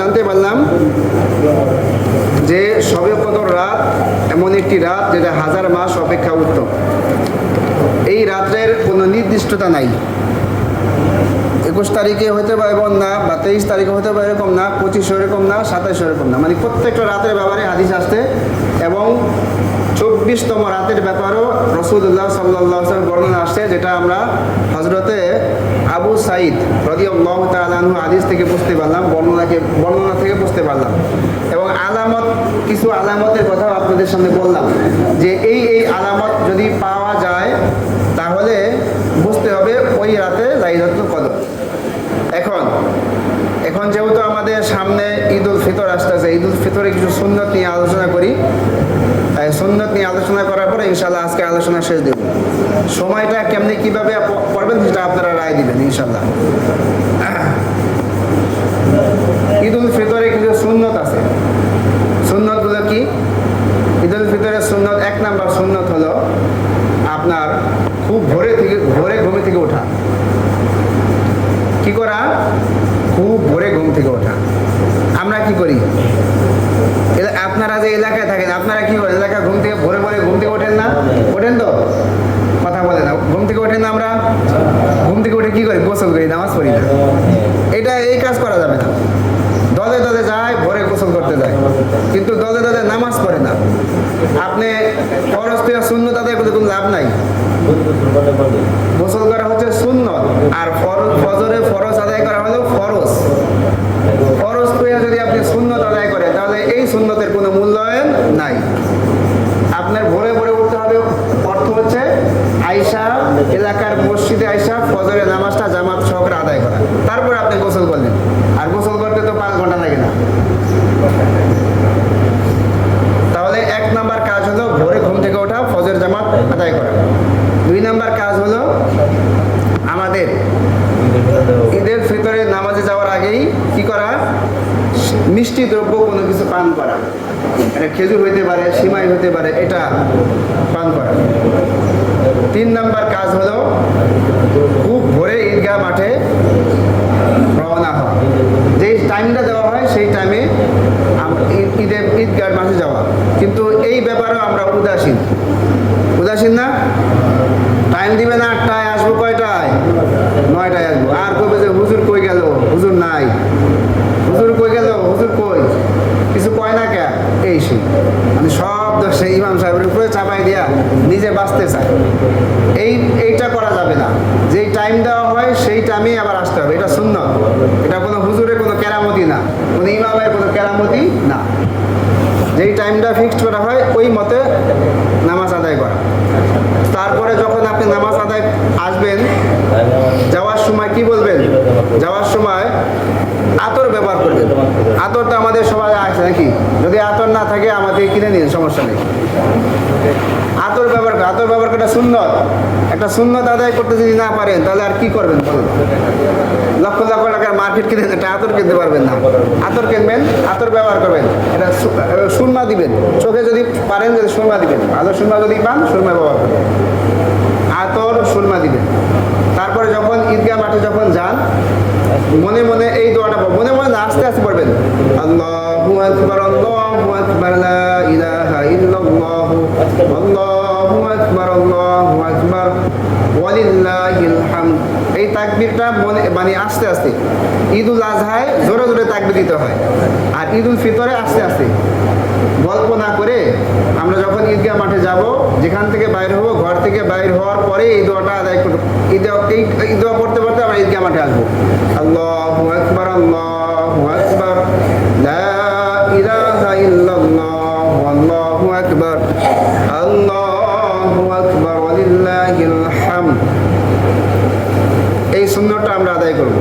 জানতে পারলাম যে শবে কদর রাত এমন একটি রাত যেটা হাজার মাস অপেক্ষা উত্তম। এই রাত্রের কোনো নির্দিষ্টতা নাই। 21 তারিখে হতে পারে এরকম না, বা 23 তারিখে হতে পারে এরকম না, 25 এরকম না, 27 এরকম না, মানে প্রত্যেকটা রাতের ব্যাপারে হাদিস আসছে। এবং 24তম রাতের ব্যাপারেও রাসূলুল্লাহ সাল্লাল্লাহু আলাইহি ওয়াসাল্লাম বর্ণনা আসছে, যেটা আমরা হযরতে আবু সাঈদ রাদিয়াল্লাহু তাআলা আনহু হাদিস থেকে বুঝতে পারলাম, বর্ণনা থেকে বুঝতে পারলাম। এবং কিছু আলামতের কথাও আপনাদের সামনে বললাম যে এই আলামত যদি পাওয়া যায় তাহলে বুঝতে হবে ওই রাতে লাইলাতুল কদর। এখন যেহেতু আমাদের সামনে ঈদ উল ফিতর আসতেছে, ঈদ উল ফিতরে কিছু সুন্নত নিয়ে আলোচনা করি। সুন্নত নিয়ে আলোচনা করার পরে ইনশাল্লাহ আজকে আলোচনা শেষ দেব। সময়টা কেমনি কিভাবে করবেন সেটা আপনারা রায় দিবেন ইনশাল্লাহ। ঈদ উল ফিতরে কিছু সুন্নত আছে। সুন্নতগুলো কি? ঈদ উল ফিতরের সুন্নত, 1 নাম্বার সুন্নত হলো আপনার খুব ভোরে ঘুম থেকে ওঠা। কি করা? খুব ভোরে ঘুম থেকে ওঠা। আমরা কি করি? আপনারা যে এলাকায় থাকেন আপনারা কি করেন? এলাকায় ভোরে ঘুম থেকে ওঠেন না? ওঠেন তো? কথা বলে না। ঘুম থেকে ওঠেন না? আমরা ঘুম থেকে উঠে কি করি? গোসল করি, নামাজ পড়ি না। এই কাজ করা যাবে না। দলে দলে যায়, ভোরে গোসল করতে যায়, কিন্তু দলে দলে নামাজ পড়ে না। আপনি ফরজ পেয়ে সুন্নত আদায় করতে কোনো লাভ নাই। গোসল করা হচ্ছে সুন্নত, আর ফজরে ফরজ আদায় করা হলো ফরজ। ফরজ পেয়ে যদি আপনি সুন্নত আদায় করেন তাহলে এই সুন্নতের কোনো মূল্যায়ন নাই। আপনার ভোরে উঠতে হবে, অর্থ হচ্ছে আয়েশা এলাকার মসজিদে আয়েশা ফজরের নামাজটা জামাত সহকারে আদায় করা, তারপর আপনি গোসল করলেন। আর গোসল করতে তো 5 ঘন্টা লাগে না। তাহলে 1 নাম্বার কাজ হলো ভোরে ঘুম থেকে ওঠা, ফজর জামাত আদায় করা। 2 নাম্বার কাজ হলো আমাদের ঈদের ফিতরে নামাজে যাওয়ার আগেই কি করা? মিষ্টি দ্রব্য কোনো কিছু পান করা। এটা খেজুর হইতে পারে, সিমাই হতে পারে, এটা পান করা। 3 নাম্বার কাজ হলো খুব ভোরে ঈদগাহ মাঠে রওনা হওয়া। যেই টাইমটা দেওয়া হয় সেই টাইমে ঈদগাহ মাঠে যাওয়া। কিন্তু এই ব্যাপারেও আমরা উদাসীন না। টাইম দিবে না 8টায়, আসবো কয়টায়? 9টায় আসবো। আর কবে যে হুজুর কই গেল? হুজুর নাই। হুজুর কই গেল? হুজুর কই? কিছু কয় না কে? এই সেই মানে সব দোষে ইমাম সাহেবের উপরে চাপাই দিয়া নিজে বাঁচতে চায়। এইটা করা যাবে না। যেই টাইম দেওয়া হয় সেই টাইমে আবার আসতে হবে। এটা সুন্নত। এটা কোনো হুজুরের কোনো কেরামতি না, কোনো ইমামের কোনো কেরামতি না। যেই টাইমটা ফিক্সড করা হয় ওই মতে নামাজ আদায় করা। তারপরে যখন আপনি নামাজ আদায় আসবেন, যাওয়ার সময় কি বলবেন? যাওয়ার সময় আতর ব্যবহার করবেন। আতর তো আমাদের সবাই আছে নাকি? যদি আতর না থাকে আমাদের কিনে নিন, সমস্যা নেই। আতর ব্যবহার করা সুন্নত। একটা সুন্নত আদায় করতে যদি না পারেন তাহলে আর কি করবেন বলুন? লক্ষ লক্ষ টাকার মার্কেট কিনে একটা আতর কিনতে পারবেন না। আতর কিনবেন, আতর ব্যবহার করবেন। এটা সুরমা দিবেন, চোখে যদি পারেন যদি সুরমা দিবেন, ভালো সুরমা যদি পান সুরমা ব্যবহার করবেন। আতর সুরমা দিবেন। তারপরে যখন ঈদগাহ মাঠে যখন যান, মনে মনে এই দোয়াটা মনে না আস্তে আস্তে পড়বেন। আল্লাহু আকবার, আল্লাহু আকবার, লা ইলাহা ইল্লাল্লাহ, আল্লাহু আকবার, আল্লাহু আকবার, ওয়ালিল্লাহিল হামদ। এই তাকবীরটা মানে আস্তে আস্তে। ঈদুল আজহায় জোরে জোরে তাকবীর দিতে হয়, আর ঈদুল ফিতরে আস্তে আস্তে। গল্প না করে আমরা যখন ঈদগাহ মাঠে যাব, যেখান থেকে বাইর হবো, ঘর থেকে বাইর হওয়ার পরে এই দোয়াটা আদায় করব। এই দোয়া পড়তে পড়তে আমরা ঈদগাহ মাঠে আসবো। আল্লাহু আকবার, আল্লাহু আকবার, লা ইলাহা ইল্লাল্লাহ, আল্লাহু আকবার, আল্লাহু আকবার, ওয়ালিল্লাহিল হামদ। এই সুন্নতটা আমরা আদায় করব।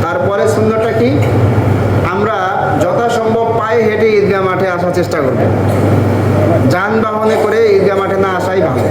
তারপরে সুন্নতটা কি? আমরা যথাসম্ভব পায়ে হেঁটে ঈদগাহ মাঠে আসার চেষ্টা করব। যানবাহনে করে ঈদগাহ মাঠে না আসাই ভালো।